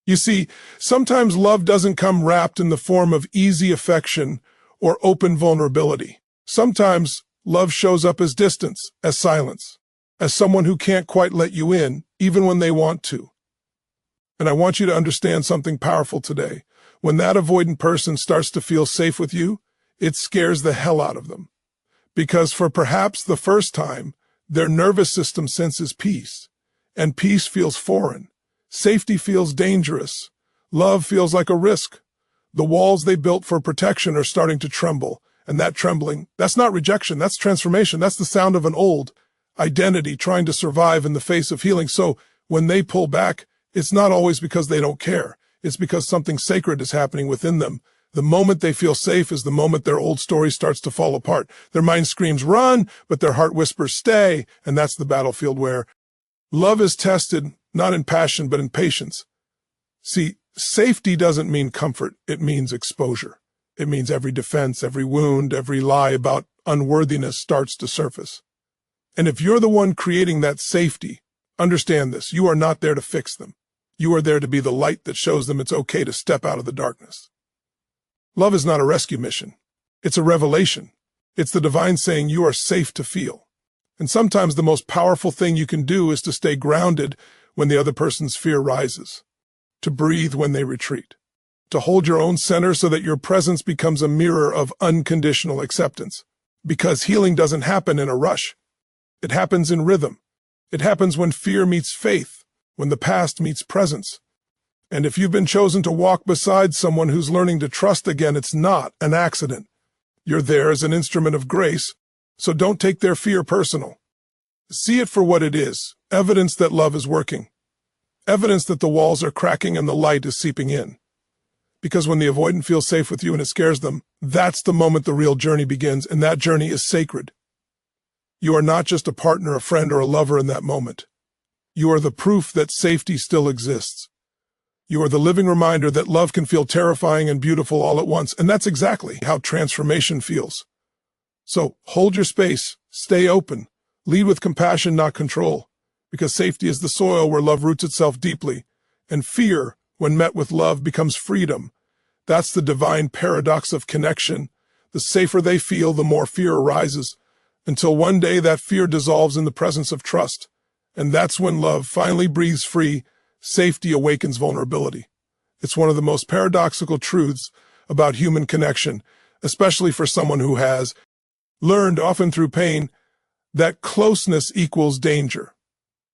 You see, sometimes love doesn't come wrapped in the form of easy affection or open vulnerability. Sometimes love shows up as distance, as silence, as someone who can't quite let you in, even when they want to. And I want you to understand something powerful today. When that avoidant person starts to feel safe with you, it scares the hell out of them. Because for perhaps the first time, their nervous system senses peace, and peace feels foreign. Safety feels dangerous. Love feels like a risk. The walls they built for protection are starting to tremble, and that trembling, that's not rejection, that's transformation. That's the sound of an old identity trying to survive in the face of healing. So when they pull back, it's not always because they don't care. It's because something sacred is happening within them. The moment they feel safe is the moment their old story starts to fall apart. Their mind screams, run, but their heart whispers, stay. And that's the battlefield where love is tested, not in passion, but in patience. See, safety doesn't mean comfort. It means exposure. It means every defense, every wound, every lie about unworthiness starts to surface. And if you're the one creating that safety, understand this, you are not there to fix them. You are there to be the light that shows them it's okay to step out of the darkness. Love is not a rescue mission. It's a revelation. It's the divine saying you are safe to feel. And sometimes the most powerful thing you can do is to stay grounded when the other person's fear rises, to breathe when they retreat, to hold your own center so that your presence becomes a mirror of unconditional acceptance. Because healing doesn't happen in a rush. It happens in rhythm. It happens when fear meets faith, when the past meets presence. And if you've been chosen to walk beside someone who's learning to trust again, it's not an accident. You're there as an instrument of grace, so don't take their fear personal. See it for what it is, evidence that love is working. Evidence that the walls are cracking and the light is seeping in. Because when the avoidant feels safe with you and it scares them, that's the moment the real journey begins, and that journey is sacred. You are not just a partner, a friend, or a lover in that moment. You are the proof that safety still exists. You are the living reminder that love can feel terrifying and beautiful all at once, and that's exactly how transformation feels. So hold your space, stay open, lead with compassion, not control, because safety is the soil where love roots itself deeply, and fear, when met with love, becomes freedom. That's the divine paradox of connection. The safer they feel, the more fear arises, until one day that fear dissolves in the presence of trust. And that's when love finally breathes free. Safety awakens vulnerability. It's one of the most paradoxical truths about human connection, especially for someone who has learned, often through pain, that closeness equals danger.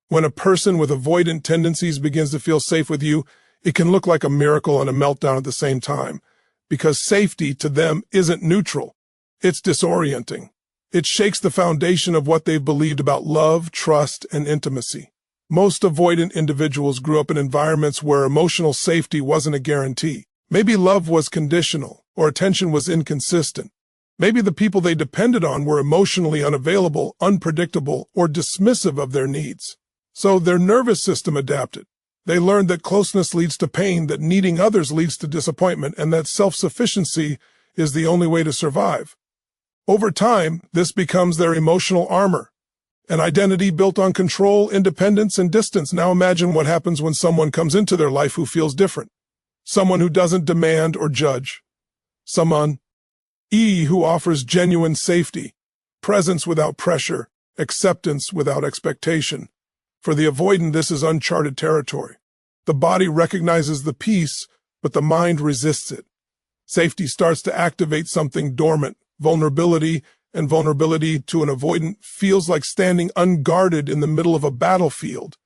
When a person with avoidant tendencies begins to feel safe with you, it can look like a miracle and a meltdown at the same time, because safety to them isn't neutral. It's disorienting. It shakes the foundation of what they've believed about love, trust, and intimacy. Most avoidant individuals grew up in environments where emotional safety wasn't a guarantee. Maybe love was conditional, or attention was inconsistent. Maybe the people they depended on were emotionally unavailable, unpredictable, or dismissive of their needs. So their nervous system adapted. They learned that closeness leads to pain, that needing others leads to disappointment, and that self-sufficiency is the only way to survive. Over time, this becomes their emotional armor. An identity built on control, independence, and distance. Now imagine what happens when someone comes into their life who feels different. Someone who doesn't demand or judge. Someone who offers genuine safety, presence without pressure, acceptance without expectation. For the avoidant, this is uncharted territory. The body recognizes the peace, but the mind resists it. Safety starts to activate something dormant, vulnerability, and vulnerability to an avoidant feels like standing unguarded in the middle of a battlefield.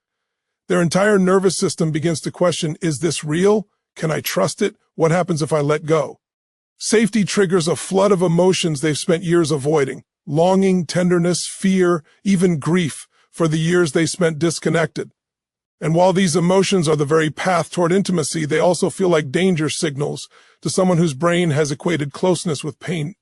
Their entire nervous system begins to question, is this real? Can I trust it? What happens if I let go? Safety triggers a flood of emotions they've spent years avoiding. Longing, tenderness, fear, even grief for the years they spent disconnected. And while these emotions are the very path toward intimacy, they also feel like danger signals to someone whose brain has equated closeness with pain.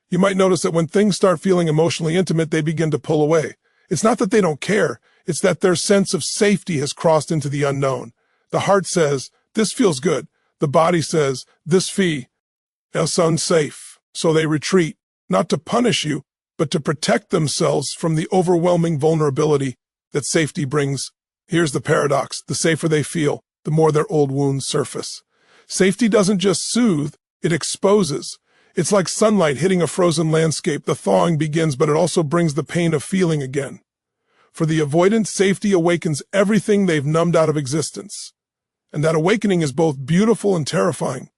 You might notice that when things start feeling emotionally intimate, they begin to pull away. It's not that they don't care. It's that their sense of safety has crossed into the unknown. The heart says, this feels good. The body says, this feels unsafe. So they retreat, not to punish you, but to protect themselves from the overwhelming vulnerability that safety brings. Here's the paradox. The safer they feel, the more their old wounds surface. Safety doesn't just soothe, it exposes. It's like sunlight hitting a frozen landscape. The thawing begins, but it also brings the pain of feeling again. For the avoidant, safety awakens everything they've numbed out of existence. And that awakening is both beautiful and terrifying.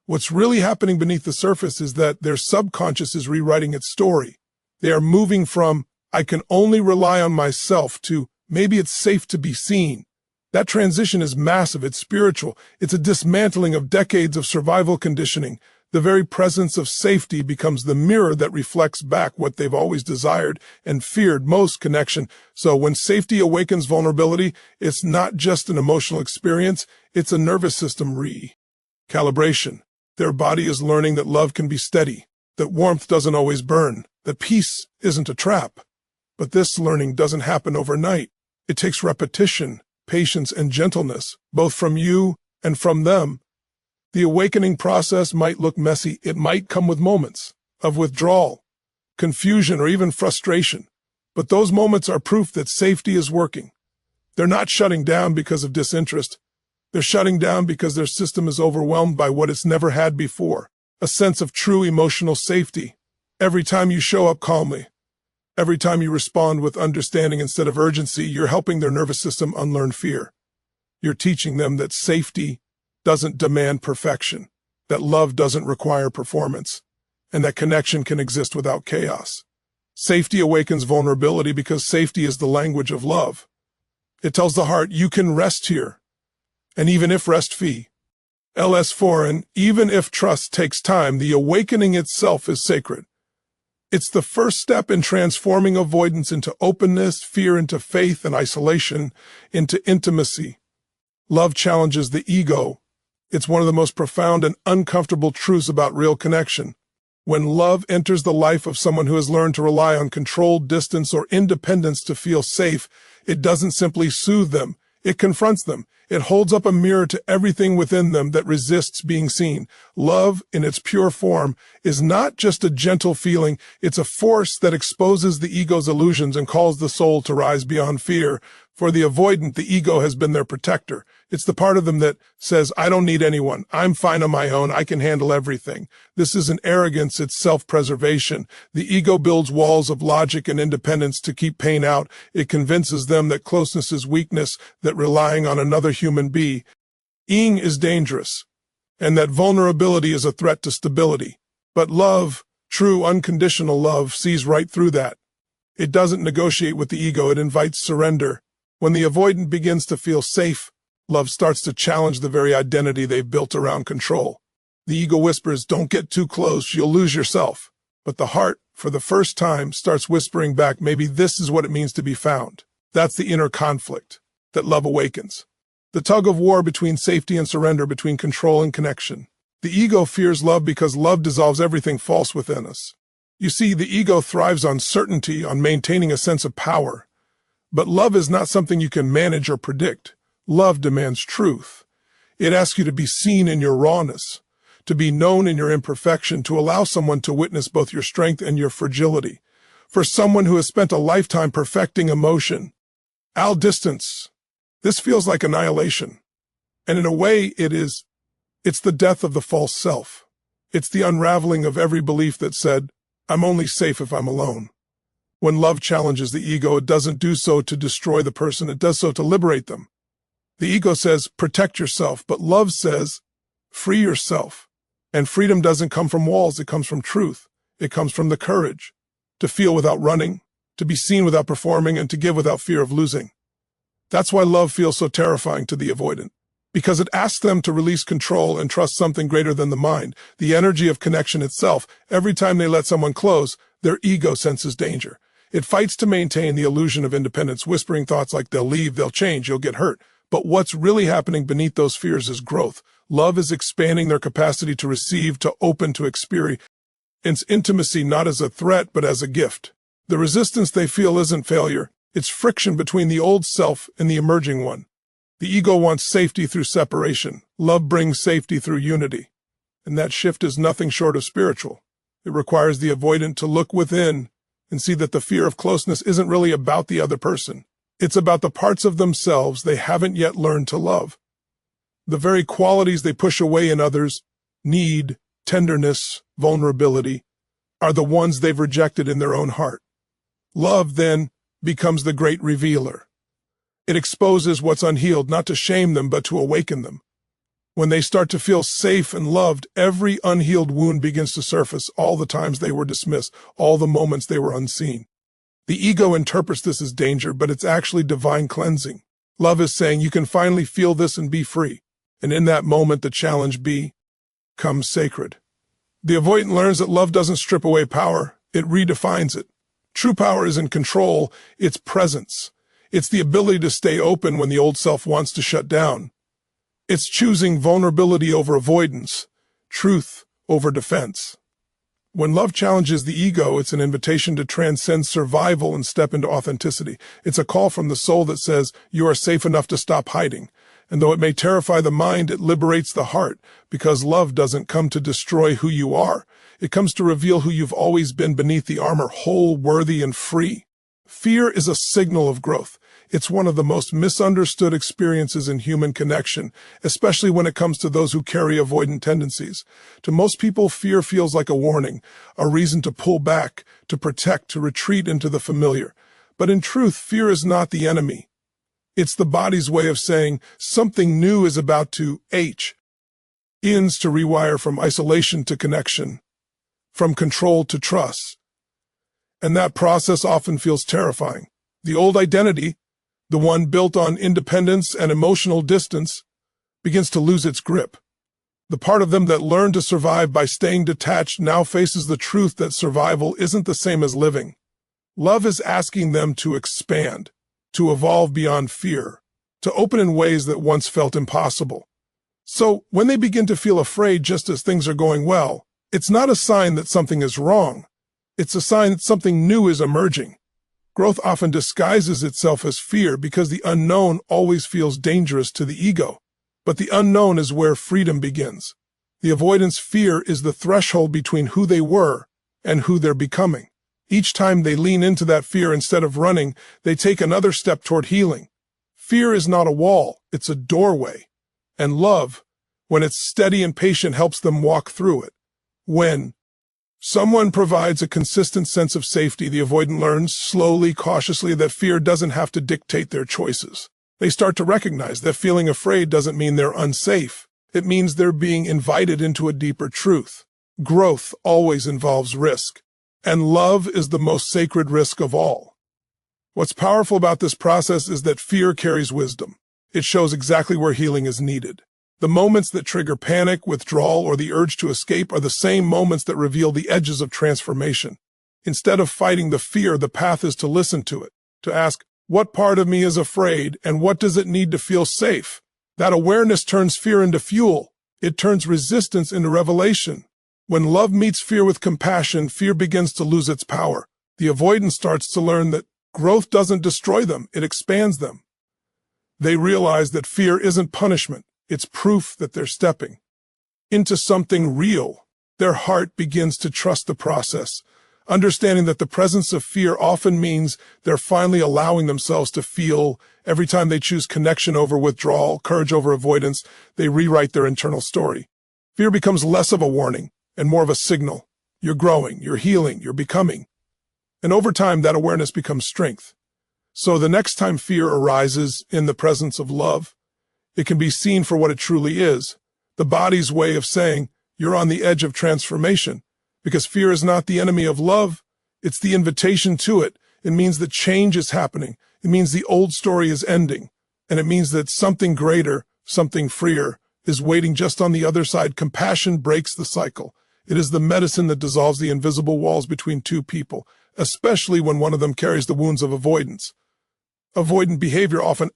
What's really happening beneath the surface is that their subconscious is rewriting its story. They are moving from, I can only rely on myself, to, maybe it's safe to be seen. That transition is massive, it's spiritual, it's a dismantling of decades of survival conditioning. The very presence of safety becomes the mirror that reflects back what they've always desired and feared most: connection. So when safety awakens vulnerability, it's not just an emotional experience, it's a nervous system recalibration. Their body is learning that love can be steady, that warmth doesn't always burn, that peace isn't a trap. But this learning doesn't happen overnight. It takes repetition, patience, and gentleness, both from you and from them. The awakening process might look messy. It might come with moments of withdrawal, confusion, or even frustration. But those moments are proof that safety is working. They're not shutting down because of disinterest. They're shutting down because their system is overwhelmed by what it's never had before, a sense of true emotional safety. Every time you show up calmly, every time you respond with understanding instead of urgency, you're helping their nervous system unlearn fear. You're teaching them that safety doesn't demand perfection, that love doesn't require performance, and that connection can exist without chaos. Safety awakens vulnerability because safety is the language of love. It tells the heart, you can rest here. And even if rest fee, ls foreign, even if trust takes time, the awakening itself is sacred. It's the first step in transforming avoidance into openness, fear into faith, and isolation into intimacy. Love challenges the ego. It's one of the most profound and uncomfortable truths about real connection. When love enters the life of someone who has learned to rely on controlled distance or independence to feel safe, it doesn't simply soothe them. It confronts them. It holds up a mirror to everything within them that resists being seen. Love, in its pure form, is not just a gentle feeling. It's a force that exposes the ego's illusions and calls the soul to rise beyond fear. For the avoidant, the ego has been their protector. It's the part of them that says, I don't need anyone. I'm fine on my own. I can handle everything. This isn't arrogance, it's self-preservation. The ego builds walls of logic and independence to keep pain out. It convinces them that closeness is weakness, that relying on another human being is dangerous, and that vulnerability is a threat to stability. But love, true unconditional love, sees right through that. It doesn't negotiate with the ego, it invites surrender. When the avoidant begins to feel safe, love starts to challenge the very identity they've built around control. The ego whispers, don't get too close, you'll lose yourself. But the heart, for the first time, starts whispering back, maybe this is what it means to be found. That's the inner conflict that love awakens. The tug of war between safety and surrender, between control and connection. The ego fears love because love dissolves everything false within us. You see, the ego thrives on certainty, on maintaining a sense of power. But love is not something you can manage or predict. Love demands truth. It asks you to be seen in your rawness, to be known in your imperfection, to allow someone to witness both your strength and your fragility. For someone who has spent a lifetime perfecting emotion, distance, this feels like annihilation. And in a way, it's the death of the false self. It's the unraveling of every belief that said, I'm only safe if I'm alone. When love challenges the ego, it doesn't do so to destroy the person, it does so to liberate them. The ego says, protect yourself, but love says, free yourself. And freedom doesn't come from walls, it comes from truth. It comes from the courage to feel without running, to be seen without performing, and to give without fear of losing. That's why love feels so terrifying to the avoidant, because it asks them to release control and trust something greater than the mind, the energy of connection itself. Every time they let someone close, their ego senses danger. It fights to maintain the illusion of independence, whispering thoughts like they'll leave, they'll change, you'll get hurt. But what's really happening beneath those fears is growth. Love is expanding their capacity to receive, to open, to experience intimacy, not as a threat, but as a gift. The resistance they feel isn't failure. It's friction between the old self and the emerging one. The ego wants safety through separation. Love brings safety through unity. And that shift is nothing short of spiritual. It requires the avoidant to look within and see that the fear of closeness isn't really about the other person. It's about the parts of themselves they haven't yet learned to love. The very qualities they push away in others, need, tenderness, vulnerability, are the ones they've rejected in their own heart. Love, then, becomes the great revealer. It exposes what's unhealed, not to shame them, but to awaken them. When they start to feel safe and loved, every unhealed wound begins to surface, all the times they were dismissed, all the moments they were unseen. The ego interprets this as danger, but it's actually divine cleansing. Love is saying, you can finally feel this and be free. And in that moment, the challenge becomes sacred. The avoidant learns that love doesn't strip away power, it redefines it. True power isn't control, it's presence. It's the ability to stay open when the old self wants to shut down. It's choosing vulnerability over avoidance, truth over defense. When love challenges the ego, it's an invitation to transcend survival and step into authenticity. It's a call from the soul that says, you are safe enough to stop hiding. And though it may terrify the mind, it liberates the heart, because love doesn't come to destroy who you are. It comes to reveal who you've always been beneath the armor, whole, worthy, and free. Fear is a signal of growth. It's one of the most misunderstood experiences in human connection, especially when it comes to those who carry avoidant tendencies. To most people, fear feels like a warning, a reason to pull back, to protect, to retreat into the familiar. But in truth, fear is not the enemy. It's the body's way of saying something new is about to ins to rewire from isolation to connection, from control to trust. And that process often feels terrifying. The old identity, the one built on independence and emotional distance, begins to lose its grip. The part of them that learned to survive by staying detached now faces the truth that survival isn't the same as living. Love is asking them to expand, to evolve beyond fear, to open in ways that once felt impossible. So, when they begin to feel afraid just as things are going well, it's not a sign that something is wrong. It's a sign that something new is emerging. Growth often disguises itself as fear because the unknown always feels dangerous to the ego. But the unknown is where freedom begins. The avoidance fear is the threshold between who they were and who they're becoming. Each time they lean into that fear instead of running, they take another step toward healing. Fear is not a wall, it's a doorway. And love, when it's steady and patient, helps them walk through it. When someone provides a consistent sense of safety, the avoidant learns, slowly, cautiously, that fear doesn't have to dictate their choices. They start to recognize that feeling afraid doesn't mean they're unsafe. It means they're being invited into a deeper truth. Growth always involves risk, and love is the most sacred risk of all. What's powerful about this process is that fear carries wisdom. It shows exactly where healing is needed. The moments that trigger panic, withdrawal, or the urge to escape are the same moments that reveal the edges of transformation. Instead of fighting the fear, the path is to listen to it, to ask, what part of me is afraid, and what does it need to feel safe? That awareness turns fear into fuel. It turns resistance into revelation. When love meets fear with compassion, fear begins to lose its power. The avoidant starts to learn that growth doesn't destroy them, it expands them. They realize that fear isn't punishment. It's proof that they're stepping into something real. Their heart begins to trust the process, understanding that the presence of fear often means they're finally allowing themselves to feel. Every time they choose connection over withdrawal, courage over avoidance, they rewrite their internal story. Fear becomes less of a warning and more of a signal. You're growing, you're healing, you're becoming. And over time, that awareness becomes strength. So the next time fear arises in the presence of love, it can be seen for what it truly is, the body's way of saying, you're on the edge of transformation. Because fear is not the enemy of love, it's the invitation to it. It means that change is happening. It means the old story is ending. And it means that something greater, something freer, is waiting just on the other side. Compassion breaks the cycle. It is the medicine that dissolves the invisible walls between two people, especially when one of them carries the wounds of avoidance. Avoidant behavior often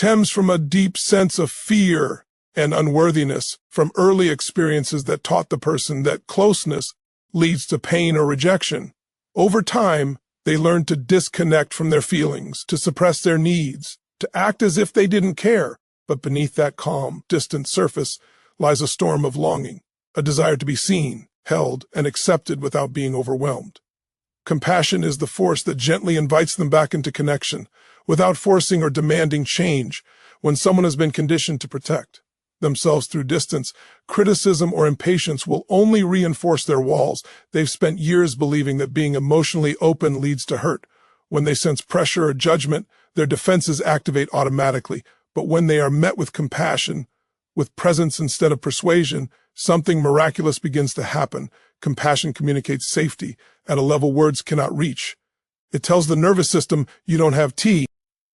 stems from a deep sense of fear and unworthiness, from early experiences that taught the person that closeness leads to pain or rejection. Over time, they learn to disconnect from their feelings, to suppress their needs, to act as if they didn't care. But beneath that calm, distant surface lies a storm of longing, a desire to be seen, held, and accepted without being overwhelmed. Compassion is the force that gently invites them back into connection, without forcing or demanding change when someone has been conditioned to protect. themselves through distance, criticism, or impatience will only reinforce their walls. They've spent years believing that being emotionally open leads to hurt. When they sense pressure or judgment, their defenses activate automatically. But when they are met with compassion, with presence instead of persuasion, something miraculous begins to happen. Compassion communicates safety at a level words cannot reach. It tells the nervous system, you don't have tea.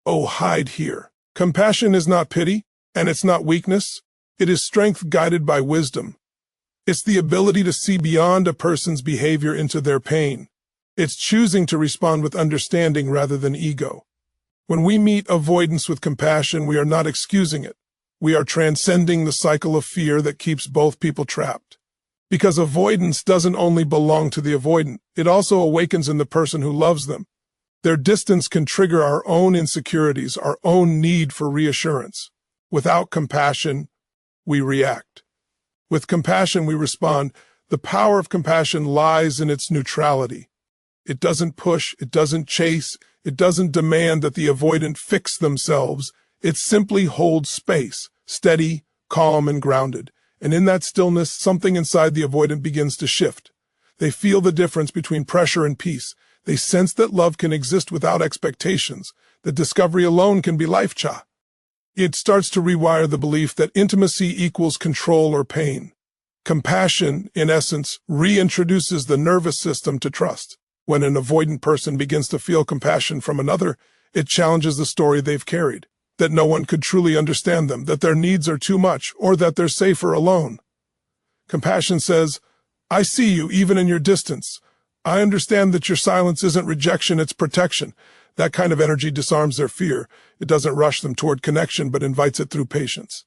Oh, hide here. Compassion is not pity, and it's not weakness. It is strength guided by wisdom. It's the ability to see beyond a person's behavior into their pain. It's choosing to respond with understanding rather than ego. When we meet avoidance with compassion, we are not excusing it. We are transcending the cycle of fear that keeps both people trapped. Because avoidance doesn't only belong to the avoidant, it also awakens in the person who loves them. Their distance can trigger our own insecurities, our own need for reassurance. Without compassion, we react. With compassion, we respond. The power of compassion lies in its neutrality. It doesn't push, it doesn't chase, it doesn't demand that the avoidant fix themselves. It simply holds space, steady, calm, and grounded. And in that stillness, something inside the avoidant begins to shift. They feel the difference between pressure and peace. They sense that love can exist without expectations, that discovery alone can be life-cha. It starts to rewire the belief that intimacy equals control or pain. Compassion, in essence, reintroduces the nervous system to trust. When an avoidant person begins to feel compassion from another, it challenges the story they've carried. That no one could truly understand them, that their needs are too much, or that they're safer alone. Compassion says, I see you even in your distance. I understand that your silence isn't rejection, it's protection. That kind of energy disarms their fear. It doesn't rush them toward connection, but invites it through patience.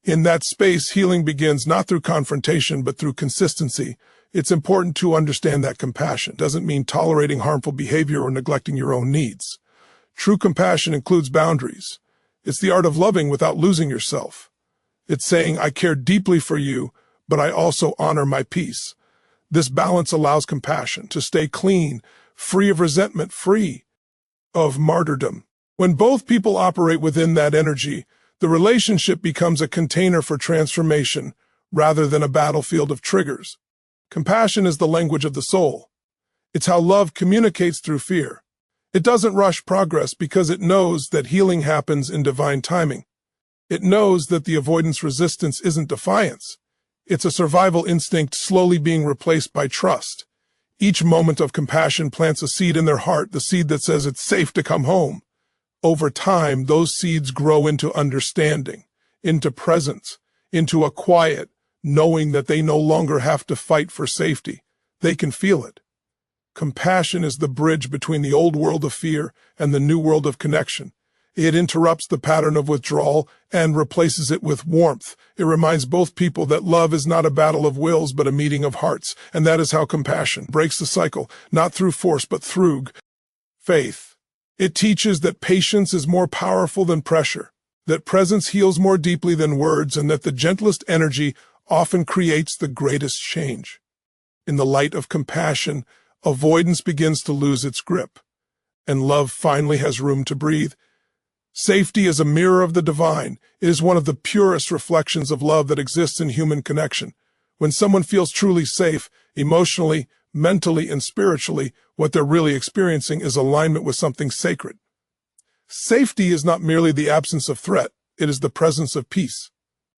In that space, healing begins not through confrontation, but through consistency. It's important to understand that compassion doesn't mean tolerating harmful behavior or neglecting your own needs. True compassion includes boundaries. It's the art of loving without losing yourself. It's saying, I care deeply for you, but I also honor my peace. This balance allows compassion to stay clean, free of resentment, free of martyrdom. When both people operate within that energy, the relationship becomes a container for transformation rather than a battlefield of triggers. Compassion is the language of the soul. It's how love communicates through fear. It doesn't rush progress because it knows that healing happens in divine timing. It knows that the avoidance resistance isn't defiance. It's a survival instinct slowly being replaced by trust. Each moment of compassion plants a seed in their heart, the seed that says it's safe to come home. Over time, those seeds grow into understanding, into presence, into a quiet, knowing that they no longer have to fight for safety. They can feel it. Compassion is the bridge between the old world of fear and the new world of connection. It interrupts the pattern of withdrawal and replaces it with warmth. It reminds both people that love is not a battle of wills, but a meeting of hearts. And that is how compassion breaks the cycle, not through force, but through faith. It teaches that patience is more powerful than pressure, that presence heals more deeply than words, and that the gentlest energy often creates the greatest change. In the light of compassion, avoidance begins to lose its grip, and love finally has room to breathe. Safety is a mirror of the divine. It is one of the purest reflections of love that exists in human connection. When someone feels truly safe, emotionally, mentally, and spiritually, what they're really experiencing is alignment with something sacred. Safety is not merely the absence of threat, it is the presence of peace.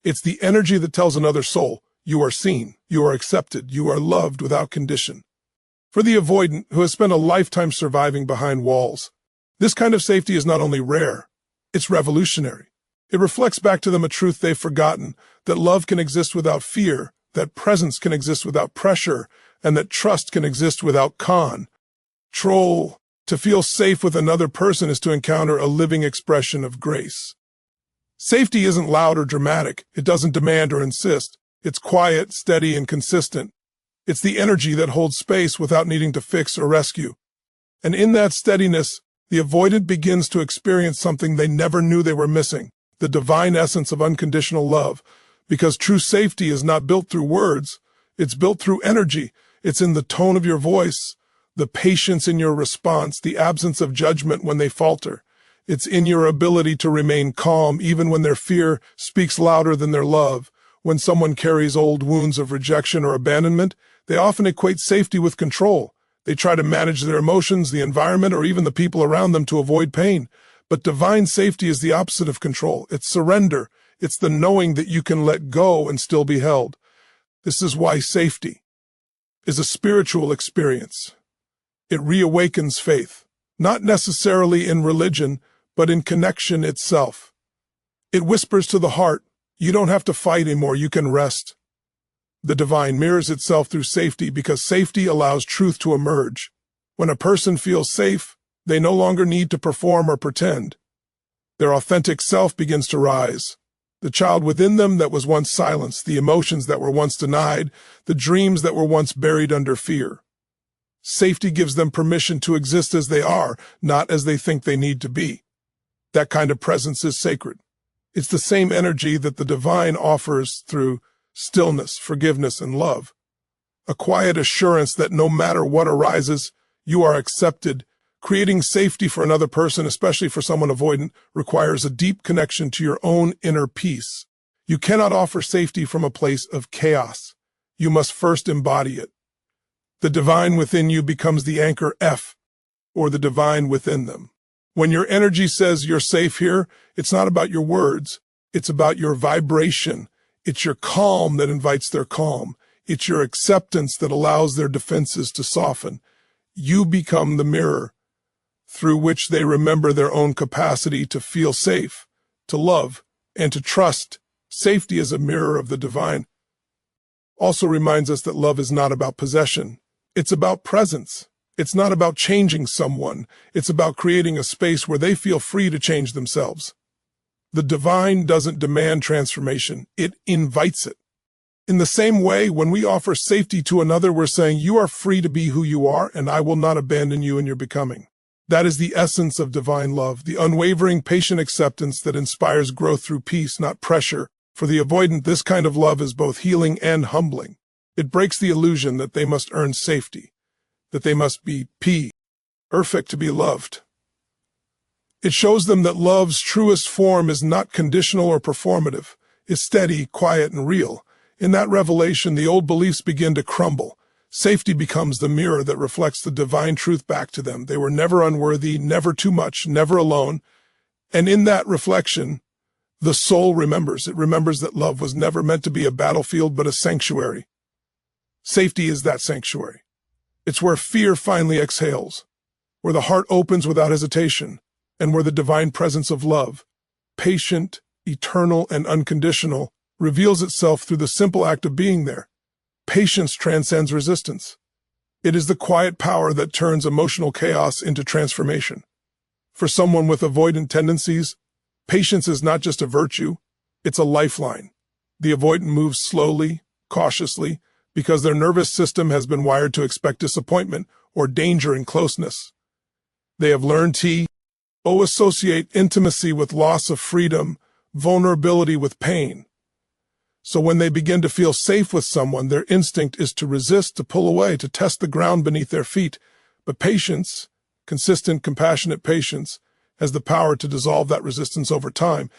It's the energy that tells another soul, you are seen, you are accepted, you are loved without condition. For the avoidant, who has spent a lifetime surviving behind walls, this kind of safety is not only rare, it's revolutionary. It reflects back to them a truth they've forgotten, that love can exist without fear, that presence can exist without pressure, and that trust can exist without control. To feel safe with another person is to encounter a living expression of grace. Safety isn't loud or dramatic. It doesn't demand or insist. It's quiet, steady, and consistent. It's the energy that holds space without needing to fix or rescue. And in that steadiness, the avoidant begins to experience something they never knew they were missing, the divine essence of unconditional love. Because true safety is not built through words, it's built through energy. It's in the tone of your voice, the patience in your response, the absence of judgment when they falter. It's in your ability to remain calm even when their fear speaks louder than their love. When someone carries old wounds of rejection or abandonment, they often equate safety with control. They try to manage their emotions, the environment, or even the people around them to avoid pain. But divine safety is the opposite of control. It's surrender. It's the knowing that you can let go and still be held. This is why safety is a spiritual experience. It reawakens faith, not necessarily in religion, but in connection itself. It whispers to the heart, you don't have to fight anymore, you can rest. The divine mirrors itself through safety because safety allows truth to emerge. When a person feels safe, they no longer need to perform or pretend. Their authentic self begins to rise. The child within them that was once silenced, the emotions that were once denied, the dreams that were once buried under fear. Safety gives them permission to exist as they are, not as they think they need to be. That kind of presence is sacred. It's the same energy that the divine offers through stillness, forgiveness, and love. A quiet assurance that no matter what arises, you are accepted. Creating safety for another person, especially for someone avoidant, requires a deep connection to your own inner peace. You cannot offer safety from a place of chaos. You must first embody it. The divine within you becomes the anchor F, or the divine within them. When your energy says you're safe here, it's not about your words. It's about your vibration. It's your calm that invites their calm. It's your acceptance that allows their defenses to soften. You become the mirror through which they remember their own capacity to feel safe, to love, and to trust. Safety as a mirror of the divine also reminds us that love is not about possession. It's about presence. It's not about changing someone. It's about creating a space where they feel free to change themselves. The divine doesn't demand transformation. It invites it. In the same way, when we offer safety to another, we're saying, you are free to be who you are, and I will not abandon you in your becoming. That is the essence of divine love, the unwavering, patient acceptance that inspires growth through peace, not pressure. For the avoidant, this kind of love is both healing and humbling. It breaks the illusion that they must earn safety, that they must be perfect to be loved. It shows them that love's truest form is not conditional or performative, is steady, quiet, and real. In that revelation, the old beliefs begin to crumble. Safety becomes the mirror that reflects the divine truth back to them. They were never unworthy, never too much, never alone. And in that reflection, the soul remembers. It remembers that love was never meant to be a battlefield, but a sanctuary. Safety is that sanctuary. It's where fear finally exhales, where the heart opens without hesitation, and where the divine presence of love, patient, eternal, and unconditional, reveals itself through the simple act of being there. Patience transcends resistance. It is the quiet power that turns emotional chaos into transformation. For someone with avoidant tendencies, patience is not just a virtue, it's a lifeline. The avoidant moves slowly, cautiously, because their nervous system has been wired to expect disappointment or danger in closeness. They have learned to associate intimacy with loss of freedom, vulnerability with pain. So when they begin to feel safe with someone, their instinct is to resist, to pull away, to test the ground beneath their feet. But patience, consistent, compassionate patience, has the power to dissolve that resistance over time.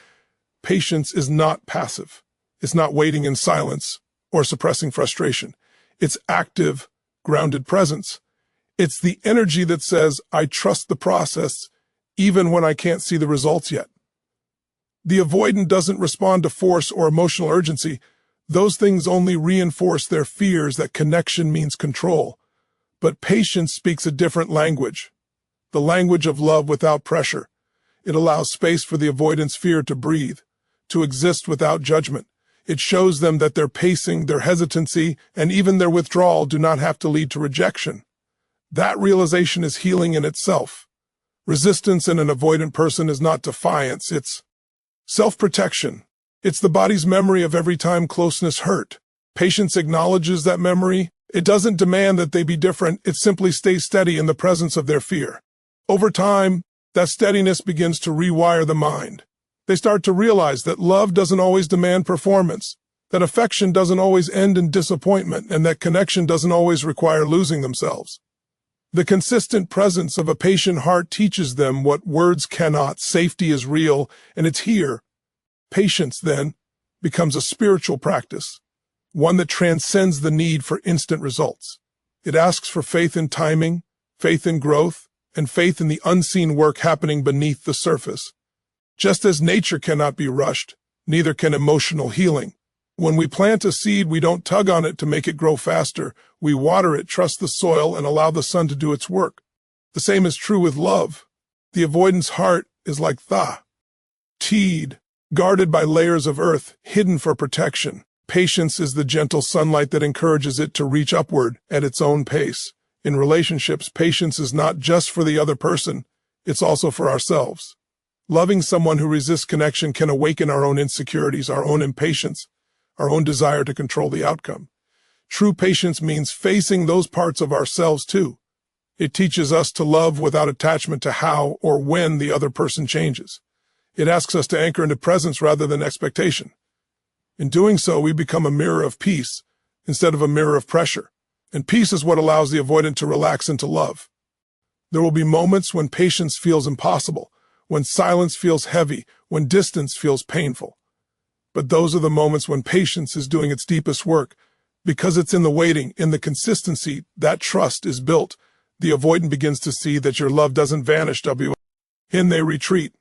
Patience is not passive. It's not waiting in silence or suppressing frustration. It's active, grounded presence. It's the energy that says, I trust the process, even when I can't see the results yet. The avoidant doesn't respond to force or emotional urgency. Those things only reinforce their fears that connection means control. But patience speaks a different language, the language of love without pressure. It allows space for the avoidant's fear to breathe, to exist without judgment. It shows them that their pacing, their hesitancy, and even their withdrawal do not have to lead to rejection. That realization is healing in itself. Resistance in an avoidant person is not defiance, it's self-protection. It's the body's memory of every time closeness hurt. Patience acknowledges that memory. It doesn't demand that they be different. It simply stays steady in the presence of their fear. Over time, that steadiness begins to rewire the mind. They start to realize that love doesn't always demand performance, that affection doesn't always end in disappointment, and that connection doesn't always require losing themselves. The consistent presence of a patient heart teaches them what words cannot. Safety is real, and it's here. Patience, then, becomes a spiritual practice, one that transcends the need for instant results. It asks for faith in timing, faith in growth, and faith in the unseen work happening beneath the surface. Just as nature cannot be rushed, neither can emotional healing. When we plant a seed, we don't tug on it to make it grow faster. We water it, trust the soil, and allow the sun to do its work. The same is true with love. The avoidance heart is like the teed, guarded by layers of earth, hidden for protection. Patience is the gentle sunlight that encourages it to reach upward at its own pace. In relationships, patience is not just for the other person, it's also for ourselves. Loving someone who resists connection can awaken our own insecurities, our own impatience, our own desire to control the outcome. True patience means facing those parts of ourselves too. It teaches us to love without attachment to how or when the other person changes. It asks us to anchor into presence rather than expectation. In doing so, we become a mirror of peace instead of a mirror of pressure. And peace is what allows the avoidant to relax into love. There will be moments when patience feels impossible, when silence feels heavy, when distance feels painful. But those are the moments when patience is doing its deepest work. Because it's in the waiting, in the consistency, that trust is built. The avoidant begins to see that your love doesn't vanish, in they retreat,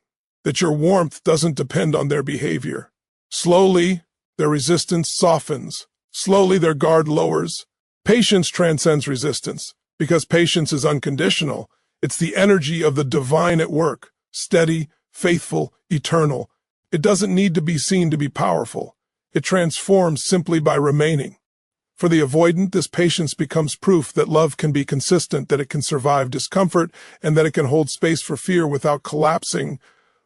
that your warmth doesn't depend on their behavior. Slowly, their resistance softens. Slowly, their guard lowers. Patience transcends resistance. Because patience is unconditional, it's the energy of the divine at work, steady, faithful, eternal. It doesn't need to be seen to be powerful. It transforms simply by remaining. For the avoidant, this patience becomes proof that love can be consistent, that it can survive discomfort, and that it can hold space for fear without collapsing.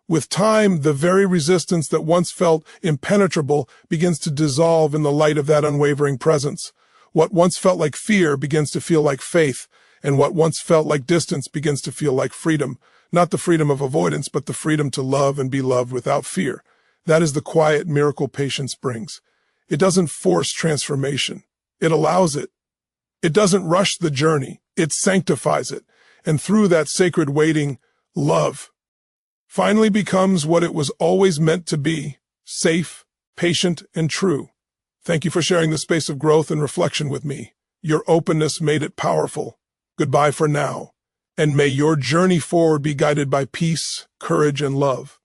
With time, the very resistance that once felt impenetrable begins to dissolve in the light of that unwavering presence. What once felt like fear begins to feel like faith, and what once felt like distance begins to feel like freedom. Not the freedom of avoidance, but the freedom to love and be loved without fear. That is the quiet miracle patience brings. It doesn't force transformation. It allows it. It doesn't rush the journey. It sanctifies it. And through that sacred waiting, love finally becomes what it was always meant to be: safe, patient, and true. Thank you for sharing the space of growth and reflection with me. Your openness made it powerful. Goodbye for now. And may your journey forward be guided by peace, courage, and love.